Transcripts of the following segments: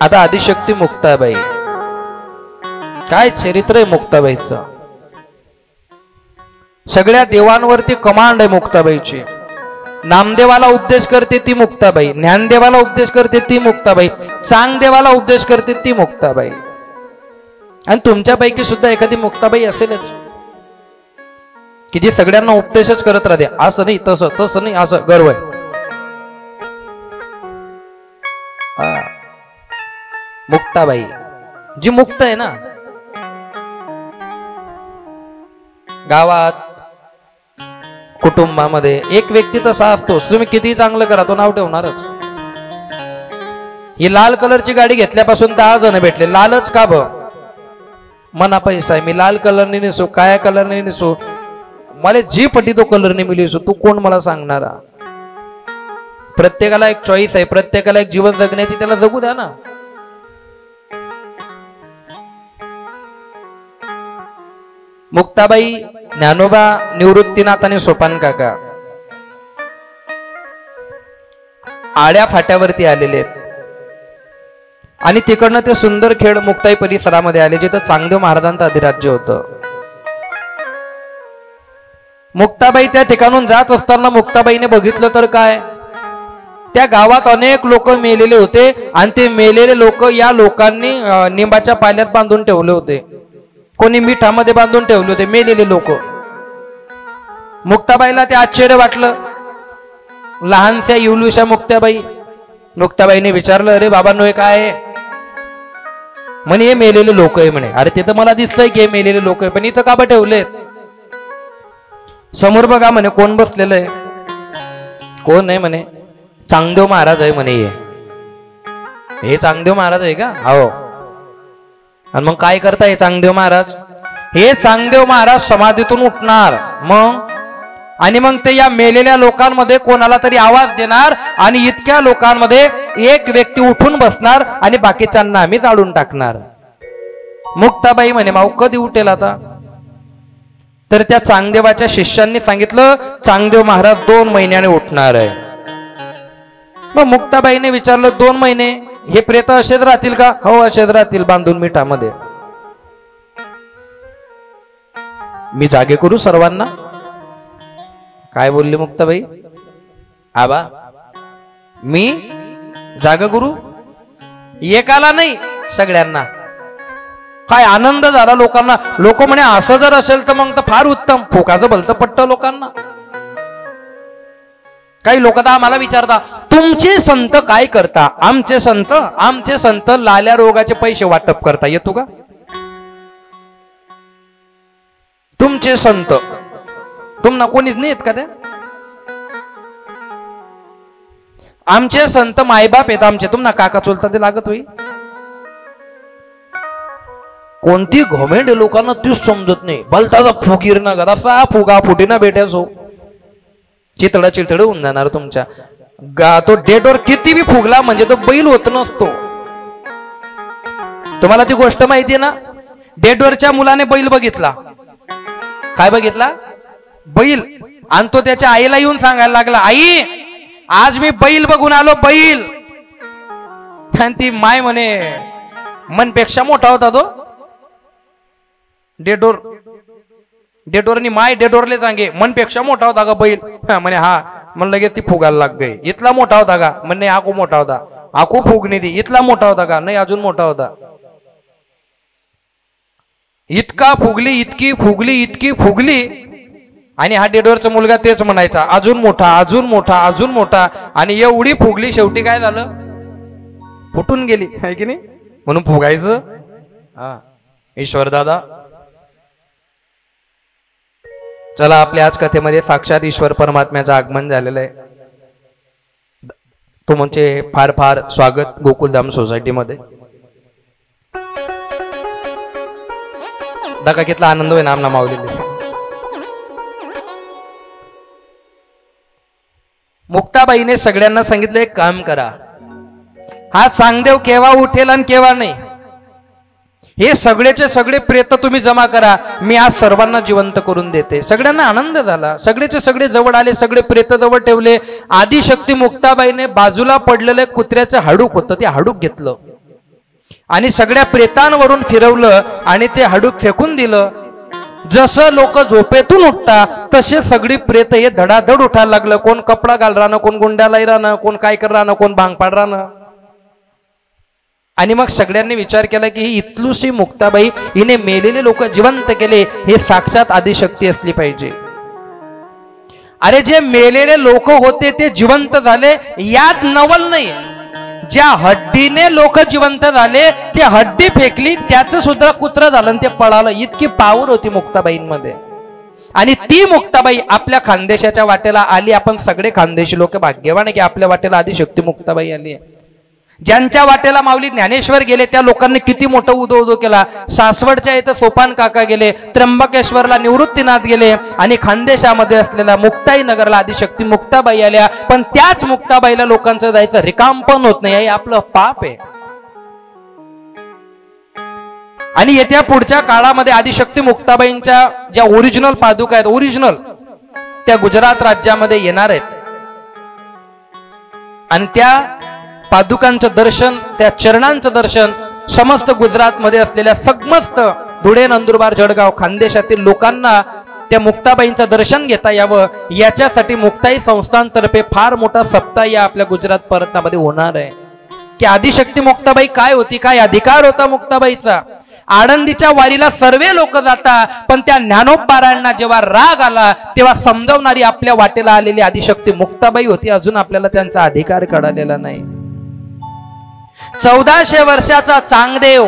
आता आदिशक्ती मुक्ताबाई, काय चरित्र आहे मुक्ताबाईचं. सगळ्या देवांवरती कमांड आहे मुक्ताबाईची. नामदेवाला उपदेश करते ती मुक्ताबाई, ज्ञानदेवाला उपदेश करते ती मुक्ताबाई, चांगदेवाला उपदेश करते ती मुक्ताबाई. आणि तुमच्यापैकी सुद्धा एखादी मुक्ताबाई असेलच की जी सगळ्यांना उपदेशच करत राहते. असं नाही तसं, तसं नाही असं, गर्व आहे. मुक्ताबाई जी मुक्त आहे ना. गावात कुटुंबामध्ये एक व्यक्ती तसा असतोच. तुम्ही किती चांगलं करा तो नाव ठेवणारच. ही लाल कलरची गाडी घेतल्यापासून 10 जण भेटले. लालच का ब? मना पैसा आहे. मी लाल कलरने नेसो, काळ्या कलरने नेसो, मला जी पटी तो कलरने मिळसो, तू कोण मला सांगणारा. प्रत्येकाला एक चॉईस आहे, प्रत्येकाला एक जीवन जगण्याची, त्याला जगू द्या ना. मुक्ताबाई, ज्ञानोबा, निवृत्तीनाथ आणि सोपान काका आड्या फाट्यावरती आलेले आहेत. आणि तिकडनं ते सुंदरखेड मुक्ताई परिसरामध्ये आले, जिथं चांगदेव महाराजांचं अधिराज्य होतं. मुक्ताबाई त्या ठिकाणून जात असताना मुक्ताबाईने बघितलं तर काय, त्या गावात अनेक लोक मेलेले होते. आणि ते मेलेले लोक या लोकांनी निंबाच्या पाल्यात बांधून ठेवले होते, कोणी मिठामध्ये बांधून ठेवले होते मेलेले लोक. मुक्ताबाईला ते आश्चर्य वाटलं. लहानशा युलुशा मुक्ताबाई. मुक्ताबाईने विचारलं, अरे बाबांनो हे काय आहे? म्हणे हे मेलेले लोक आहे म्हणे. अरे ते तर मला दिसतंय की हे मेलेले लोक आहे, पण इथं का बा ठेवलेत? समोर बघा म्हणे कोण बसलेलं आहे. कोण आहे म्हणे? चांगदेव महाराज आहे म्हणे. हे चांगदेव महाराज आहे का? हो. आणि मग काय करताय चांगदेव महाराज? हे चांगदेव महाराज समाधीतून उठणार मग, आणि मग ते या मेलेल्या लोकांमध्ये कोणाला तरी आवाज देणार, आणि इतक्या लोकांमध्ये एक व्यक्ती उठून बसणार आणि बाकीच्यांना आम्ही जाळून टाकणार. मुक्ताबाई म्हणे माऊ कधी उठेल आता? तर त्या चांगदेवाच्या शिष्यांनी सांगितलं चांगदेव महाराज 2 महिन्याने उठणार आहे. मग मुक्ताबाईने विचारलं 2 महिने हे प्रेत असेच राहतील का? हो असेच राहतील, बांधून मिठामध्ये. मी जागे करू सर्वांना? काय बोलली मुक्ताबाई? आबा मी जागा करू? एकाला नाही सगळ्यांना. काय आनंद झाला लोकांना. लोक म्हणे असं जर असेल तर मग तर फार उत्तम. फोकाचं भलतं पटतं लोकांना. काही लोक तर आम्हाला विचारता तुमचे संत काय करता? आमचे संत लाल्या रोगाचे पैसे वाटप करता. येतो का? तुमचे संत तुम्हाला कोणीच नाही येत का? त्या आमचे संत मायबाप येत आमचे. तुम्हाला काका चुलता ते लागत होई. कोणती घोमेंड लोकांना तीच समजत नाही. भलताचा फुगीर ना गा, असा फुगा फुटी ना बेट्यासो, चितडा चितड होऊन जाणार तुमच्या. तो डेटवर किती बी फुगला म्हणजे तो बैल होत नसतो. तुम्हाला ती गोष्ट माहितीये ना? डेटवरच्या मुलाने बैल बघितला. काय बघितला? बैल. आणि तो त्याच्या आईला येऊन सांगायला लागला, आई आज मी बैल बघून आलो, बैल. आणि ती माय म्हणे मनपेक्षा मोठा होता तो. डेडोरनी माय डेडोरले सांगे मनपेक्षा मोठा होता का बैल? म्हणे हा. मन लगेच ती फुगायला लाग गई. इथला मोठा होता का? म्हणे आकू मोठा होता. आकू फुगणी ती. इथला मोठा होता का? नाही अजून मोठा होता. इतका फुगली, इतकी फुगली, इतकी फुगली. आणि हा डेडोरचा मुलगा तेच म्हणायचा, अजून मोठा, अजून मोठा, अजून मोठा. आणि एवढी फुगली, शेवटी काय झालं? फुटून गेली आहे की नाही? म्हणून फुगायचं. हा ईश्वर दादा. चला आपल्या आज कथेमध्ये साक्षात ईश्वर परमात्म्याचं आगमन झालेलं आहे. तो म्हणजे फार फार स्वागत गोकुलधाम सोसायटीमध्ये. दाखा कितला आनंद होय नाम मावलेले. मुक्ताबाईने सगळ्यांना सांगितलं एक काम करा, हा चांगदेव केव्हा उठेल आणि केव्हा नाही हे सगळेचे सगळे प्रेत तुम्ही जमा करा. मी आज सर्वांना जिवंत करून देते. सगळ्यांना आनंद झाला. सगळेचे सगळे जवळ आले, सगळे प्रेत जवळ ठेवले. आदिशक्ती मुक्ताबाईने बाजूला पडलेलं कुत्र्याचं हाडूक होतं ते हाडूक घेतलं. आणि सगळ्या प्रेतांवरून फिरवलं आणि ते हाडूक फेकून दिलं. जसं लोक झोपेतून उठता तसे सगळी प्रेत हे धडाधड उठायला लागलं. कोण कपडा घाल राहणं, कोण गुंड्याला राहणं, कोण काय कर राहणं, कोण भांग पाड राहणं. आणि मग सगळ्यांनी विचार केला की ही इतलूशी मुक्ताबाई, हिने मेलेले लोक जिवंत केले, हे साक्षात आदिशक्ती असली पाहिजे. अरे जे मेलेले लोक होते ते जिवंत झाले यात नवल नाही. ज्या हड्डीने लोक जिवंत झाले, ते हड्डी फेकली, त्याचं सुद्धा कुत्र झालं आणि ते पळालं. इतकी पावर होती मुक्ताबाईंमध्ये. आणि ती मुक्ताबाई आपल्या खानदेशाच्या वाटेला आली. आपण सगळे खानदेशी लोक भाग्यवान आहे की आपल्या वाटेला आदिशक्ती मुक्ताबाई आली आहे. ज्यांच्या वाटेला माऊली ज्ञानेश्वर गेले त्या लोकांनी किती मोठं उदो उदो केला. सासवडच्या इथं सोपान काका गेले, त्र्यंबकेश्वरला निवृत्तीनाथ गेले, आणि खानदेशामध्ये असलेल्या मुक्ताई नगरला आदिशक्ती मुक्ताबाई आल्या. पण त्याच मुक्ताबाईला लोकांचं जायचं रिकाम पण होत नाही, हे आपलं पाप आहे. आणि येत्या पुढच्या काळामध्ये आदिशक्ती मुक्ताबाईंच्या ज्या ओरिजिनल पादुका आहेत, ओरिजिनल, त्या गुजरात राज्यामध्ये येणार आहेत. आणि त्या पादुकांचं दर्शन, त्या चरणांचं दर्शन समस्त गुजरातमध्ये असलेल्या समस्त धुळे, नंदुरबार, जळगाव, खानदेशातील लोकांना त्या मुक्ताबाईंचं दर्शन घेता यावं, याच्यासाठी मुक्ताई संस्थांतर्फे फार मोठा सप्ताह या आपल्या गुजरात परतनामध्ये होणार आहे. की आदिशक्ती मुक्ताबाई काय होती, काय अधिकार होता मुक्ताबाईचा. आळंदीच्या वारीला सर्व लोक जाता, पण त्या ज्ञानोबारायांना जेव्हा राग आला तेव्हा समजावणारी आपल्या वाटेला आलेली आदिशक्ती मुक्ताबाई होती. अजून आपल्याला त्यांचा अधिकार कळालेला नाही. 1400 वर्षाचा चांगदेव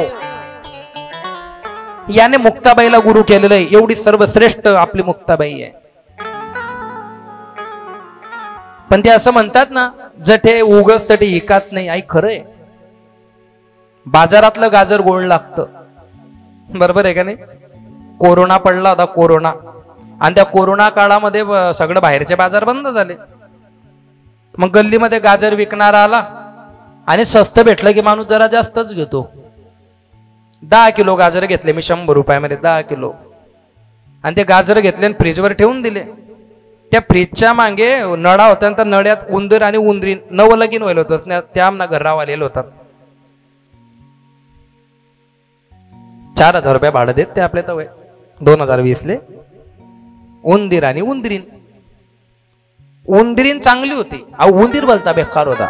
याने मुक्ताबाईला गुरु केलेलं आहे. एवढी सर्वश्रेष्ठ आपली मुक्ताबाई आहे. पण ते असं म्हणतात ना, जठे उगस तटे एकात नाही. आई खरंय, बाजारातलं गाजर गोड लागतं, बरोबर आहे का नाही. कोरोना पडला होता, कोरोना, आणि त्या कोरोना काळामध्ये सगळं बाहेरचे बाजार बंद झाले. मग गल्लीमध्ये गाजर विकणारा आला आणि स्वस्त भेटलं की माणूस जरा जास्तच घेतो. 10 किलो गाजर घेतले मी 100 रुपयामध्ये, 10 किलो. आणि ते गाजर घेतले आणि फ्रीजवर ठेवून दिले. त्या फ्रीजच्या मागे नळा होता आणि त्या नळ्यात उंदीर आणि उंदरीन नवलगीन व्हायला होतं. त्या आमना घराव आलेले होतात. 4000 रुपये भाडं देत ते आपले तवय 2020ले. उंदीर आणि उंदरीन, उंदरीन चांगली होती, अहो उंदीर बोलता बेकार होता.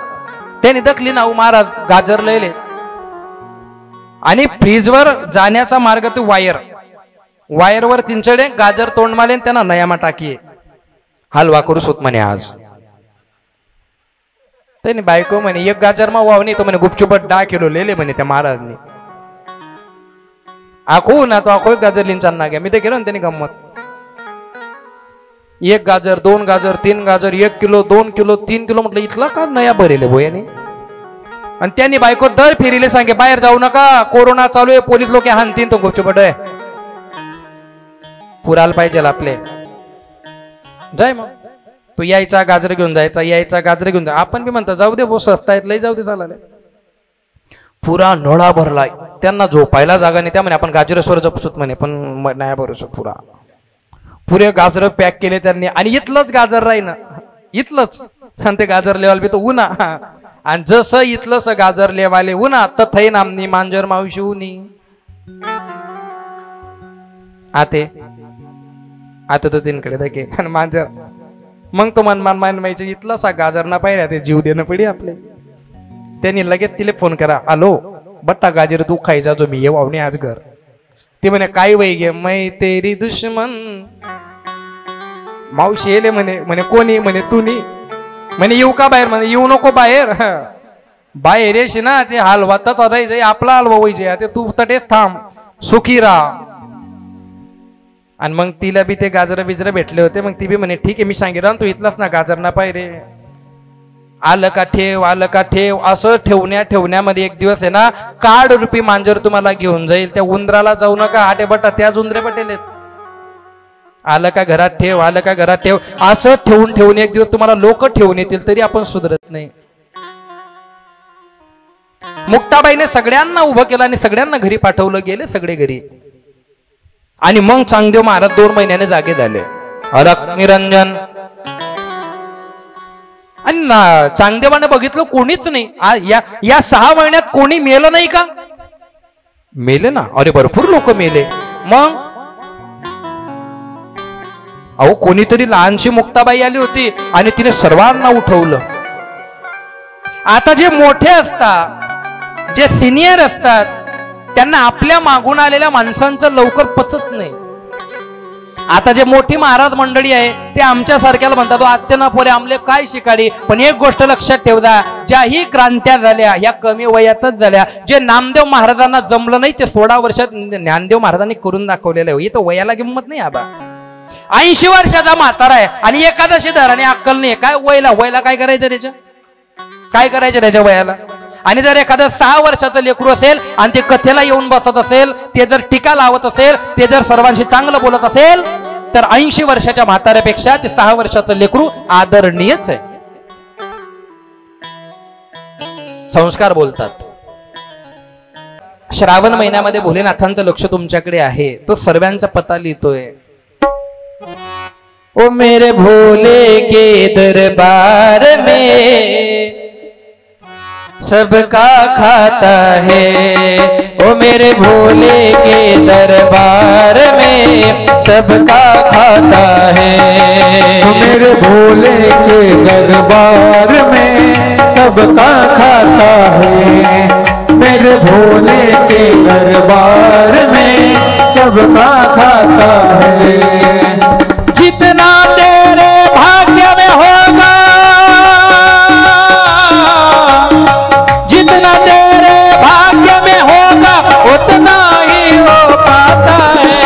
त्याने दखली ना महाराज गाजर लयले. आणि फ्रीजवर जाण्याचा मार्ग तो वायर, वायरवर चिंचडे गाजर तोंड माले, त्यांना नयामा टाकीये हलवा करू सुत म्हणे. आज त्याने बायको म्हणे एक गाजर मा वावणी, तो म्हणे गुपचुपट 10 किलो लेले म्हणे त्या महाराजनी. आखो ना तो आखो एक गाजर लिंचान ना घ्या. मी ते केलं ना त्यांनी गंमत. 1 गाजर, 2 गाजर, 3 गाजर, 1 किलो, 2 किलो, 3 किलो. म्हटलं इथला का नया भरेले भोयाने. आणि त्यांनी बायको दर फेरीले सांगे बाहेर जाऊ नका, कोरोना चालू आहे, पोलीस लोक हाणतीन. तो गुपचुपट आहे, पुराला पाहिजे आपले. जाय मग तो यायचा गाजर घेऊन जायचा, यायचा गाजर घेऊन जाय. आपण बी म्हणतो जाऊ दे बो, स्वस्त आहेत लय, जाऊ दे चालाले. पुरा नळा भरलाय, त्यांना झोपायला जागा नाही. त्या म्हणे आपण गाजरेश्वर जपसूत म्हणे, पण नाही भरू पुरा. पुरे गाजर पॅक केले त्यांनी. आणि इथलंच गाजर राही ना, इथलंच. आणि ते गाजर लेवाल बी तो उन्हा. आणि जसं इथलंच गाजर लेवाले उन्हा, तथै नामनी मांजर मावशी उनी. आते आता तो तीनकडे दाखे आणि मांजर. मग तो मन माहिती इथलाच गाजर ना पाहिजे, ते जीव देणं पडी आपले. त्यांनी लगेच तिला फोन करा, हॅलो बट्टा गाजर तू खायचा जो मी ये वावणे आज घर. ती म्हणे काय वय गे, मै तेरी दुश्मन. मावशी येले म्हणे. म्हणे कोणी, म्हणे तू नी. म्हणे येऊ का बाहेर, म्हणे येऊ नको बाहेर. बाहेर येशी ना ते हलवा तर जायचं, आपला हलवा व्हायचे, ते तू तटेच थांब, सुखी राहा. आणि मग तिला बी ते गाजर बिजर भेटले होते. मग ती बी म्हणे ठीक आहे, मी सांगितलं तू इथलाच ना गाजर ना पाहिजे. आलं का ठेव, आलं का ठेव. असं ठेवण्यामध्ये एक दिवस आहे ना, कार्ड रुपी मांजर तुम्हाला घेऊन जाईल. त्या उंदराला जाऊ नका, आटे बटा त्याच उंदरे पटेल. आलं का घरात ठेव, आलं का घरात ठेव. असं ठेवून एक दिवस तुम्हाला लोक ठेवून येतील, तरी आपण सुधरत नाही. मुक्ताबाईने सगळ्यांना उभं केलं आणि सगळ्यांना घरी पाठवलं. गेले सगळे घरी. आणि मग चांगदेव महाराज 2 महिन्याने जागे झाले. अलक निरंजन. आणि चांगदेवाने बघितलं कोणीच नाही. या 6 महिन्यात कोणी मेलं नाही का. मेले ना, अरे भरपूर लोक मेले. मग अहो कोणीतरी लहानशी मुक्ताबाई आली होती आणि तिने सर्वांना उठवलं. आता जे मोठे असतात, जे सिनियर असतात, त्यांना आपल्या मागून आलेल्या माणसांचं लवकर पचत नाही. आता जे मोठी महाराज मंडळी आहे ते आमच्या सारख्याला म्हणतात, आत्याना पोरे आमले काय शिकाडी. पण एक गोष्ट लक्षात ठेवता, ज्याही क्रांत्या झाल्या ह्या कमी वयातच झाल्या. जे नामदेव महाराजांना जमलं नाही ते 16 वर्षात ज्ञानदेव महाराजांनी करून दाखवलेलं आहे. इथं वयाला किंमत नाही. आबा 80 वर्षाचा म्हातारा आहे आणि एकादशी धर आणि अक्कल नाही. काय वयला काय करायचं त्याच्या, काय करायचं त्याच्या वयाला. आणि जर एखादं 6 वर्षाचं लेकरू असेल आणि ते कथेला येऊन बसत असेल, ते जर टीका लावत असेल, ते जर सर्वांशी चांगलं बोलत असेल, तर 80 वर्षाच्या म्हाताऱ्यापेक्षा ते 6 वर्षाचं लेकरू आदरणीयच आहे. संस्कार बोलतात. श्रावण महिन्यामध्ये भोलेनाथांचं लक्ष तुमच्याकडे आहे. तो सर्वांचा पता लिहितोय. ओ मेरे भोले के दरबार में सबका खाता है. ओ मेरे भोले के दरबार में सबका खाता है. ओ मेरे भोले के दरबार में सबका खाता है. मेरे भोले के दरबार में सबका खाता है. जितना तेरे भाग्य में होगा, जितना तेरे भाग्य में होगा उतना ही हो पाता है.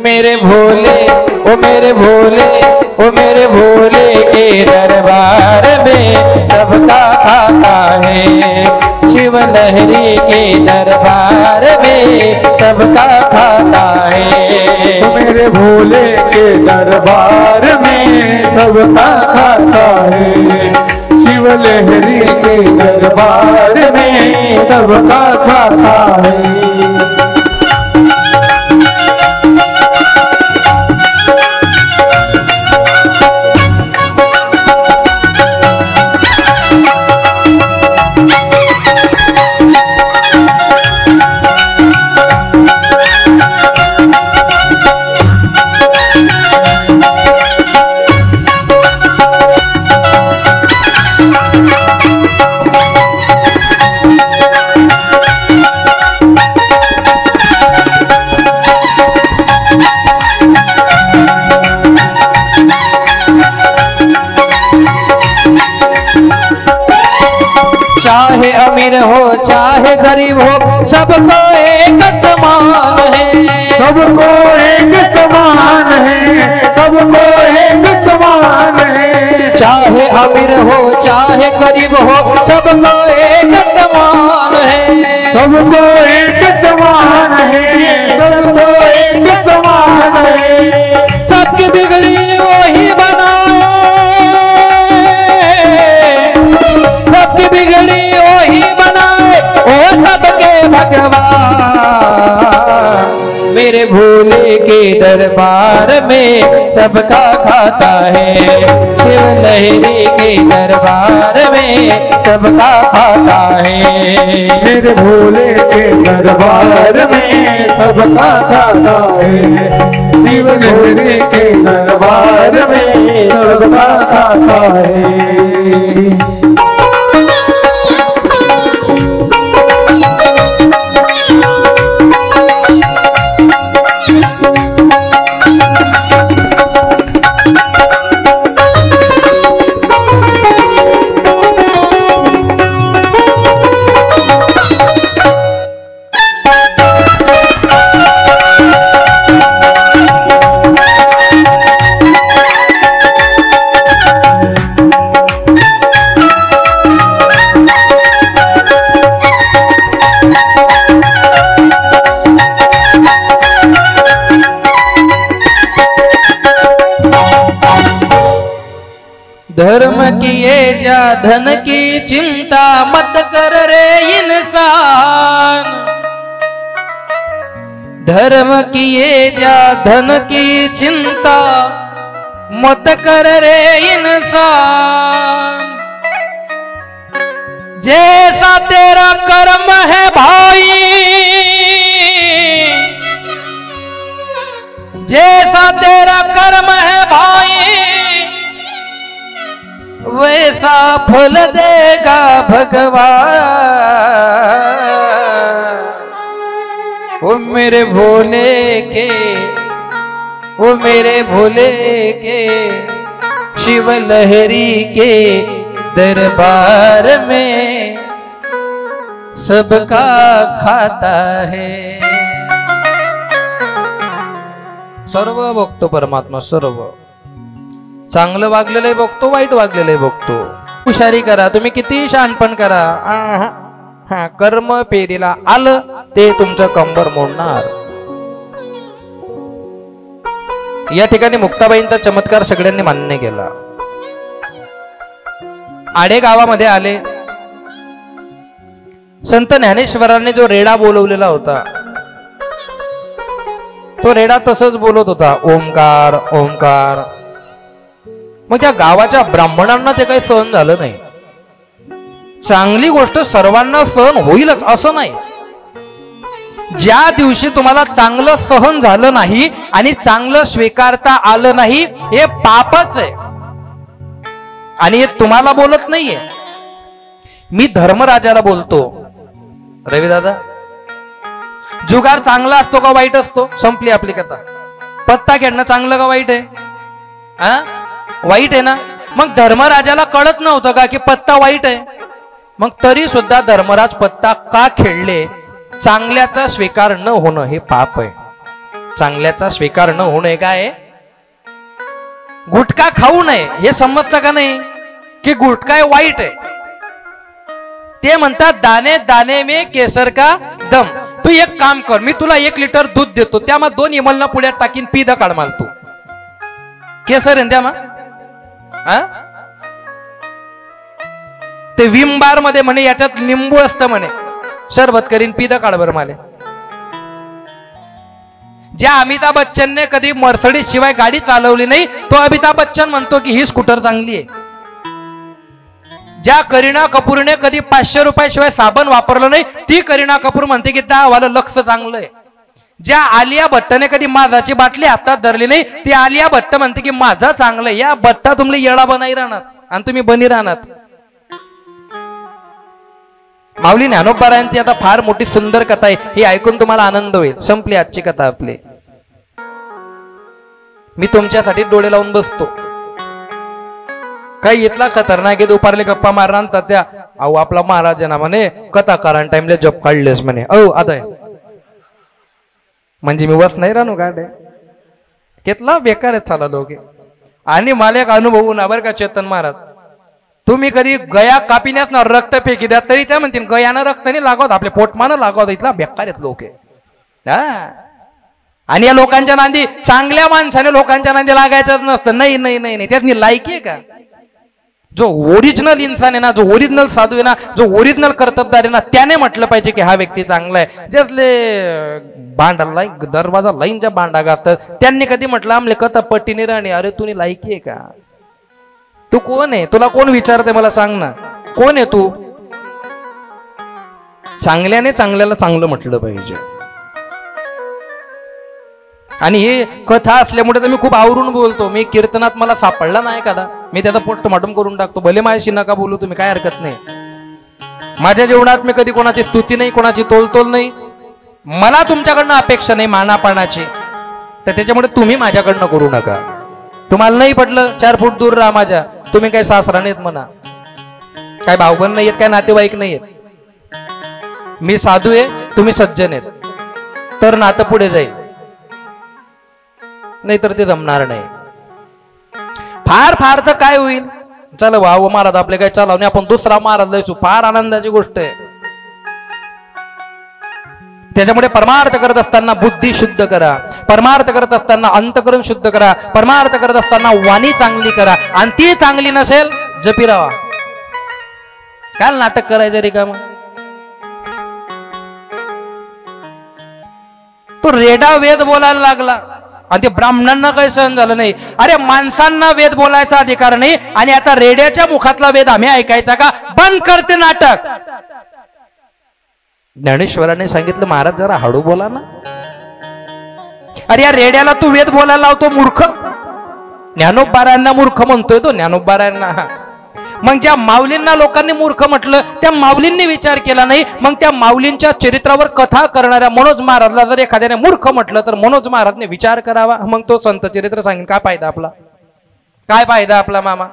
मेरे भोले, ओ मेरे भोले, ओ मेरे भोले के दरबार में सबका खाता है. शिव लहरी के दरबार में सबका खाता है. मेरे भोले के दरबार में सबका खाता है. शिव लहरी के दरबार में सबका खाता है. चाहे अमीर हो चाहे गरीब हो सबको एक समान है. सबको एक समान है. सबको एक समान है. चाहे अमीर हो चाहे गरीब हो सबको एक समान है. सबको एक समान है. सबको एक समान है. सबकी बिगड़ी वही बनाए, सबकी बिगड़ी वही बनाए ओ सबके भगवान. मेरे भोले के दरबार में सबका खाता है. शिव लहरी के दरबार में सबका खाता है. मेरे भोले के दरबार में सबका खाता है. शिव लहरी के दरबार में सबका खाता है. धर्म किए जा धन की चिंता मत कर रे इंसान. धर्म किए जा धन की चिंता मत कर रे इंसान. जैसा तेरा कर्म है भाई, जैसा तेरा कर्म है भाई, वैसा फल देगा भगवान। वो मेरे भोले के, वो मेरे भोले के, शिव लहरी के दरबार में सबका खाता है। सर्व बघतो परमात्मा, सर्व चांगलं वागलेलं बघतो, वाईट वागलेलं बघतो। हुशारी करा, तुम्ही किती शहाणपण करा, हा कर्म पेरीला आलं ते तुमचं कंबर मोडणार। या ठिकाणी मुक्ताबाईंचा चमत्कार सगळ्यांनी मान्य केला। आडे गावामध्ये आले, संत ज्ञानेश्वरांनी जो रेडा बोलवलेला होता तो रेडा तसंच बोलत होता, ओंकार ओंकार। मग त्या गावाच्या ब्राह्मणांना ते काही सहन झालं नाही। चांगली गोष्ट सर्वांना सहन होईलच असं नाही। ज्या दिवशी तुम्हाला चांगलं सहन झालं नाही आणि चांगलं स्वीकारता आलं नाही, हे पापच आहे। आणि हे तुम्हाला बोलत नाहीये, मी धर्मराजाला बोलतो, रवी दादा जुगार चांगला असतो का वाईट असतो? संपली आपली कथा। पत्ता खेळणं चांगलं का वाईट आहे? वाईट आहे ना। मग धर्मराजाला कळत नव्हतं का की पत्ता वाईट आहे? मग तरी सुद्धा धर्मराज पत्ता का खेळले? चांगल्याचा स्वीकार न होणं हे पाप आहे। चांगल्याचा स्वीकार न होणं काय आहे? गुटखा खाऊ नये हे समजतं का नाही की गुटखा वाईट आहे? ते म्हणतात दाने दाने में केसर का दम। तू एक काम कर, मी तुला 1 लिटर दूध देतो, त्यामध्ये 2 इमलना पुड्यात टाकीन, पी द काढ माल तू। केसर आहे त्या मा ते विम बार मध्ये म्हणे याच्यात लिंबू असतं म्हणे, सरबत करीन, पी द काढ बरं माले। ज्या अमिताभ बच्चनने कधी मर्सिडीज शिवाय गाडी चालवली नाही, तो अमिताभ बच्चन म्हणतो की ही स्कूटर चांगली आहे। ज्या करीना कपूरने कधी 500 रुपयाशिवाय साबण वापरलं नाही, ती करीना कपूर म्हणते की 10 वाला लक्ष चांगलं आहे। ज्या आलिया भट्टने कधी माझाची बाटली हातात धरली नाही, ती आलिया भट्ट म्हणते की माझा चांगलं आहे। या भट्टा तुमले येडा बनाई राहणार आणि तुम्ही बनी राहणार। माऊली ज्ञानोबारायांची आता फार मोठी सुंदर कथा आहे, ही ऐकून तुम्हाला आनंद होईल। संपली आजची कथा आपली। मी तुमच्यासाठी डोळे लावून बसतो। काही इथला खतरनाक आहे, दुपारले गप्पा मारणार तात्या, अहो आपला महाराज ना म्हणे कथा कारण टाइमले जप काढलेस म्हणे। अहो आता म्हणजे मी बस नाही राहू गाडे, कितला बेकार आहे चाला लोक। आणि मला एक अनुभव ना बरं का चेतन महाराज, तुम्ही कधी गया कापिण्यास ना रक्त फेकी द्या तरी त्या म्हणतील गयानं रक्त नाही लागवत, आपले पोटमानं लागवत। इथला बेकार आहेत लोक आणि या लोकांच्या नांदी, चांगल्या माणसाने लोकांच्या नांदी लागायचं नसतं। नाही नाही नाही नाही, त्यातनी लायकी आहे का? जो ओरिजिनल इंसान आहे ना, जो ओरिजिनल साधू आहे ना, जो ओरिजिनल कर्तबदार आहे ना, त्याने म्हटलं पाहिजे की हा व्यक्ती चांगला आहे। ज्यातले भांडा लाईन दरवाजा लाईन ज्या भांडा असतात त्यांनी कधी म्हटलं आमले कथा पट्टीने राहणे, अरे तुनी लायकी आहे का? तू कोण आहे? तुला कोण विचारते मला सांग ना, कोण आहे तू? चांगल्याने चांगल्याला चांगलं म्हटलं पाहिजे। आणि हे कथा असल्यामुळे तर मी खूप आवरून बोलतो। मी कीर्तनात मला सापडला नाही एखादा, मी त्याचा पोस्टमॉर्टम करून टाकतो। भले माझ्याशी नका बोलू तुम्ही, काय हरकत नाही। माझ्या जीवनात मी कधी कोणाची स्तुती नाही, कोणाची तोलतोल नाही। मला तुमच्याकडनं अपेक्षा नाही मानापानाची, तर त्याच्यामुळे तुम्ही माझ्याकडनं करू नका। तुम्हाला नाही पटलं 4 फूट दूर राहा माझ्या। तुम्ही काय सासरा नाहीत म्हणा, काय भाऊबंद नाही आहेत, काय नातेवाईक नाही आहेत। मी साधू आहे, तुम्ही सज्जन आहेत, तर नातं पुढे जाईल, नाही तर ते जमणार नाही। फार फार तर काय होईल, चल भाऊ महाराज आपले काय चालवणे, आपण दुसरा महाराज जायचो, फार आनंदाची गोष्ट आहे। त्याच्यामुळे परमार्थ करत असताना बुद्धी शुद्ध करा, परमार्थ करत असताना अंतकरण शुद्ध करा, परमार्थ करत असताना वाणी चांगली करा, आणि ती चांगली नसेल जपी राहा। काय नाटक करायचं रिकाम? तो रेडा वेद बोलायला लागला आणि ते ब्राह्मणांना काही सहन झालं नाही। अरे माणसांना वेद बोलायचा अधिकार नाही आणि आता रेड्याच्या मुखातला वेद आम्ही ऐकायचा का? बंद करते नाटक. ज्ञानेश्वरांनी सांगितलं महाराज जरा हळू बोला ना. अरे या रेड्याला तू वेद बोलायला लावतो मूर्ख. ज्ञानोबारायांना मूर्ख म्हणतोय तो, ज्ञानोबारायांना. मग ज्या माऊलींना लोकांनी मूर्ख म्हटलं त्या माऊलींनी विचार केला नाही. मग त्या माऊलींच्या चरित्रावर कथा करणाऱ्या मनोज महाराजला जर एखाद्याने मूर्ख म्हटलं तर मनोज महाराजने विचार करावा. मग तो संत चरित्र सांगेन. काय फायदा आपला, काय फायदा आपला मामा.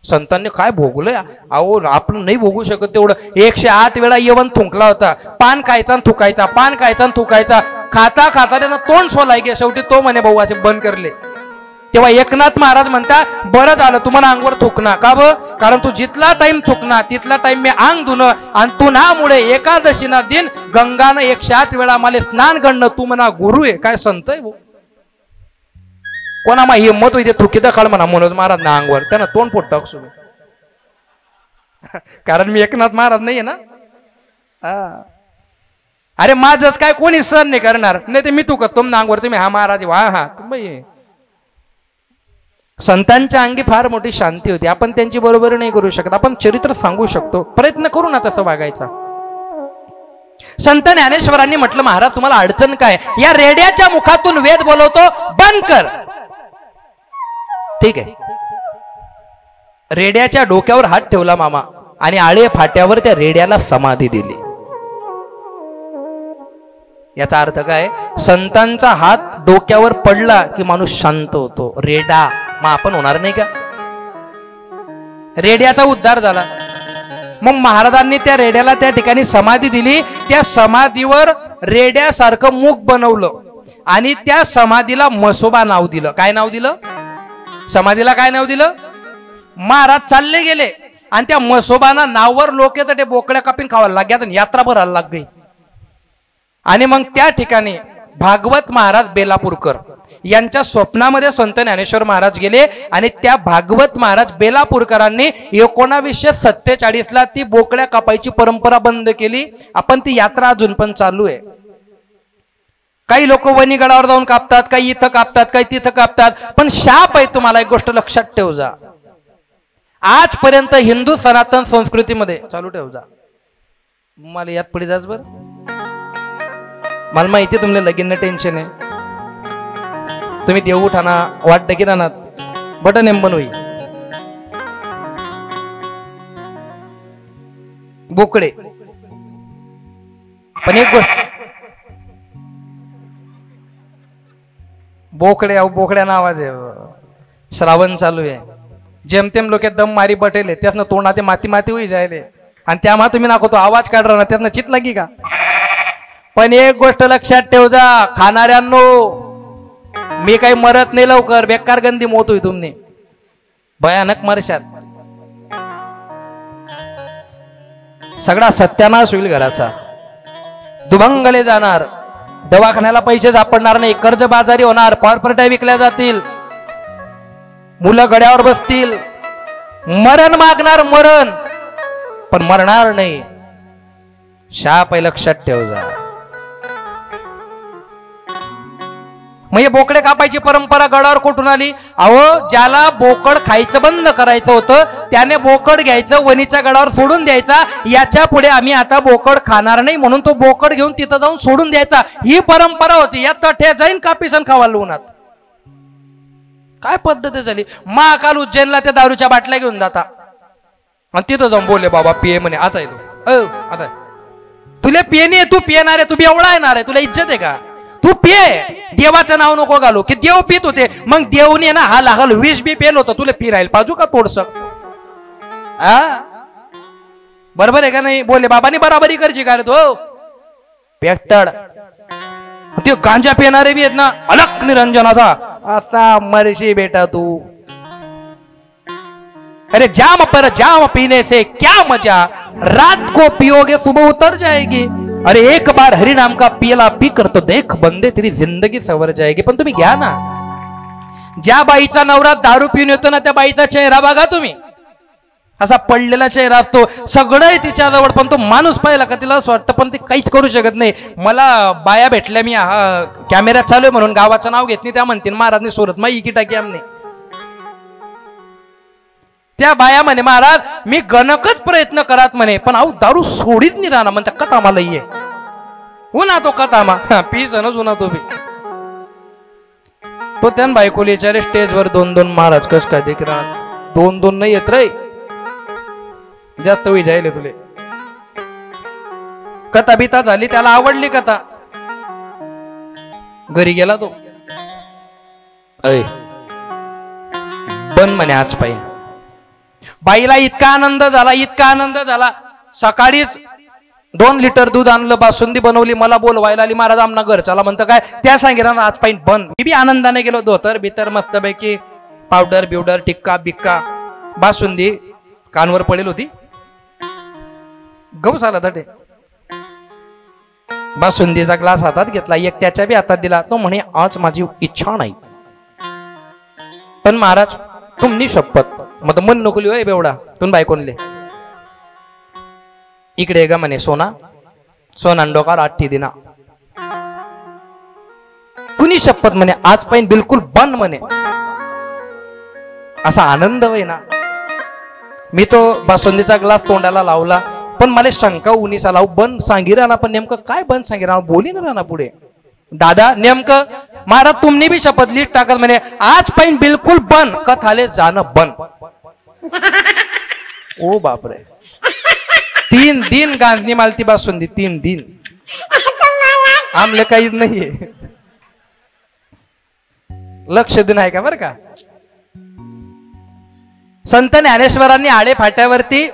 संतांनी काय भोगलंय अहो, आपण नाही भोगू शकत तेवढं. 108 वेळा यवन थुंकला होता. पान खायचा आणि थुकायचा, पान खायचा आणि थुकायचा. खाता खाता त्यानं तोंड सोलाय गे. शेवटी तो म्हणे भाऊ असे बंद करले. तेव्हा एकनाथ महाराज म्हणता बरं झालं तुम्हाला अंगवर थुकना. का ब, कारण तू जितला टाइम थुकना तिथला टाइम मी अंग धुणं, आणि तू नामुळे एकादशीना दिन गंगानं 108 वेळा मला स्नान घडणं. तू म्हणा गुरु आहे काय संत आहे भाऊ. कोणा मा हिंमत होती थुकी दखाळ म्हणा मनोज महाराज ना अंगवर. त्यानं तोंड फोट टाक सुरू. कारण मी एकनाथ महाराज नाहीये ना. अरे माझच काय कोणी सहन नाही करणार. नाही ते मी थुकत तुम ना अंगवर. तुम्ही हा महाराज वा हा तुम्ही. संतांच्या अंगी फार मोठी शांती होती. आपण त्यांची बरोबरी नाही करू शकत. आपण चरित्र सांगू शकतो. प्रयत्न करू ना तसं वागायचा. संत ज्ञानेश्वरांनी म्हटलं महाराज तुम्हाला अडचण काय. या रेड्याच्या मुखातून वेद बोलवतो बंद कर. ठीक आहे. रेड्याच्या डोक्यावर हात ठेवला मामा आणि आळे फाट्यावर त्या रेड्याला समाधी दिली. याचा अर्थ काय, संतांचा हात डोक्यावर पडला की माणूस शांत होतो. रेडा मग आपण होणार नाही का. रेड्याचा उद्धार झाला. मग महाराजांनी त्या रेड्याला त्या ठिकाणी समाधी दिली. त्या समाधीवर रेड्यासारखं मुख बनवलं आणि त्या समाधीला म्हसोबा नाव दिलं. काय नाव दिलं समाधीला, काय नाव दिलं. महाराज चालले गेले आणि त्या म्हसोबाना नाववर लोक येतं ते बोकड्या कापीन खावायला लागल्या आणि यात्रा भरायला लाग गई. आणि मग त्या ठिकाणी भागवत महाराज बेलापूरकर यांच्या स्वप्नामध्ये संत ज्ञानेश्वर महाराज गेले आणि त्या भागवत महाराज बेलापूरकरांनी 1947 ती बोकड्या कापायची परंपरा बंद केली. आपण ती यात्रा अजून पण चालू आहे. काही लोक वणीगडावर जाऊन कापतात, काही इथं कापतात, काही तिथं कापतात. पण शाप आहे. तुम्हाला एक गोष्ट लक्षात ठेव जा. आजपर्यंत हिंदू सनातन संस्कृतीमध्ये चालू ठेव जा. मला यात पुढे जाच बर. मला माहिती आहे तुमले लगीन टेन्शन आहे. तुम्ही देऊ ठाणा वाटतं की ना बटन एम होई बोकडे. पण एक गोष्ट बोकड्या बोकड्याना आवाज आहे. श्रावण चालू आहे. जेमतेम लोक दम मारी बटेले त्यातनं तोंडा ते माती माती होई जायले आणि त्यामुळे तुम्ही नाको तो आवाज काढ ना त्यातनं चित लागी का. पण एक गोष्ट लक्षात ठेव जा खाणाऱ्यांनो, मी काही मरत नाही लवकर. बेकार गंदी मोत होई तुम्ही भयानक मरशात. सगळा सत्यानाश होईल घराचा. दुभंगले जाणार. दवाखान्याला पैसे सापडणार नाही. कर्जबाजारी होणार. प्रॉपर्ट्या विकल्या जातील. मुलं गड्यावर बसतील. मरण मागणार मरण पण मरणार नाही. शाप लक्षात ठेव जा. मग हे बोकडे कापायची परंपरा गडावर कुठून आली. अहो ज्याला बोकड खायचं बंद करायचं होतं त्याने बोकड घ्यायचं वणीच्या गडावर सोडून द्यायचा. याच्या पुढे आम्ही आता बोकड खाणार नाही म्हणून तो बोकड घेऊन तिथं जाऊन सोडून द्यायचा. ही परंपरा होती. या तठ्या जाईन कापिसन खावायला उन्हात. काय पद्धत झाली. महाकाल उज्जैनला त्या दारूच्या बाटल्या घेऊन जाता आणि तिथं जाऊन बोलले बाबा पिये म्हणे. आता येतो आता तुला पिये नाही. तू पियणार आहे. तू एवढा येणार आहे. तुला इज्जत आहे का. तू पिये. देवाचं नाव नको घालू की देव पित होते. मग देवने ना हा लागल विष बी पेल होतं. तुला पी राहील पाजू का तोडस. बरोबर आहे का नाही. बोलले बाबांनी बराबरी करची का रे तो पेक्तड. ते गांजा पिणारे बी आहेत ना अलग निरंजनाचा. आता मरशी बेटा तू. अरे जाम पर जाम पीने से क्या मजा, रात को पियोगे सुबह उतर जाएगी. अरे एक बार हरि नाम का पियला पी कर तो देख बंदे तेरी जिंदगी सवर जाएगी. पण तुम्ही घ्या ना. ज्या बाईचा नवरा दारू पिऊन येतो ना त्या बाईचा चेहरा बघा तुम्ही. असा पडलेला चेहरा असतो. सगळं तिच्याजवळ पण तो माणूस पाहिला का तिला असं वाटतं पण ते काहीच करू शकत नाही. मला बाया भेटल्या. मी हा कॅमेरा चालू आहे म्हणून गावाचं नाव घेत नाही. त्या म्हणतील महाराजने सुरत मा इकी टाकी आमने. त्या बाया म्हणे महाराज मी गणकच प्रयत्न करात म्हणे पण अहो दारू सोडीत नाही राहणार म्हणता कथा आम्हाला ये उन्हा तो कथा मा पीस उन्हा तो बी तो त्यान बायकोली विचारे स्टेजवर 2-2 महाराज कस काय देख राहत 2-2 नाही येत रे जास्त होई जायले तुले कथा बिता झाली त्याला आवडली कथा घरी गेला तो अय बन म्हणे आज पाहिजे बाईला इतका आनंद झाला सकाळीच 2 लिटर दूध आणलं बासुंदी बनवली मला बोलवायला आली महाराज आमना घर चला म्हणतं काय त्या सांगितलं आज पाहिजे बन मी बी आनंदाने गेलो धोतर बितर मस्तपैकी पावडर बिवडर टिक्का बिक्का बासुंदी कानवर पडेल होती गहू झाला तटे बासुंदीचा ग्लास हातात घेतला एक त्याच्या बी हातात दिला तो म्हणे आज माझी इच्छा नाही पण महाराज तुमनी शपथ मग मन नकोली होय बेवडा तुम बायकोनले इकडे ग म्हणे सोना डोकार आठी दिना कुणी शपथ म्हणे आज पाहिजे बिलकुल बंद म्हणे असा आनंद होय ना मी तो बासुंदीचा ग्लास तोंडाला लावला पण मला शंका उनीसा लावू बंद सांगी राहणार पण नेमकं काय बंद सांगी राहणार बोली ना राहणार पुढे दादा नेमकं महाराज तुमने बी शपथ लिस्ट टाकत म्हणे आज पाहिजे बिलकुल बंद कथाले जाणं बंद ओ बापरे 3 दिन गांजनी मालती बासुंदी 3 दिन आमले काही नाहीये लक्ष देऊन आहे का बरं का संत ज्ञानेश्वरांनी आळे फाट्यावरती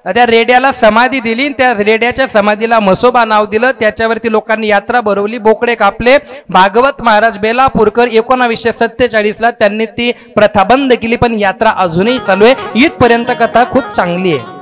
त्या रेड्याला समाधी दिली त्या रेड्याच्या समाधीला मसोबा नाव दिलं त्याच्यावरती लोकांनी यात्रा भरवली बोकडे कापले भागवत महाराज बेलापूरकर 1947 ला त्यांनी ती प्रथा बंद केली पण यात्रा अजूनही चालू आहे इथपर्यंत कथा खूप चांगली आहे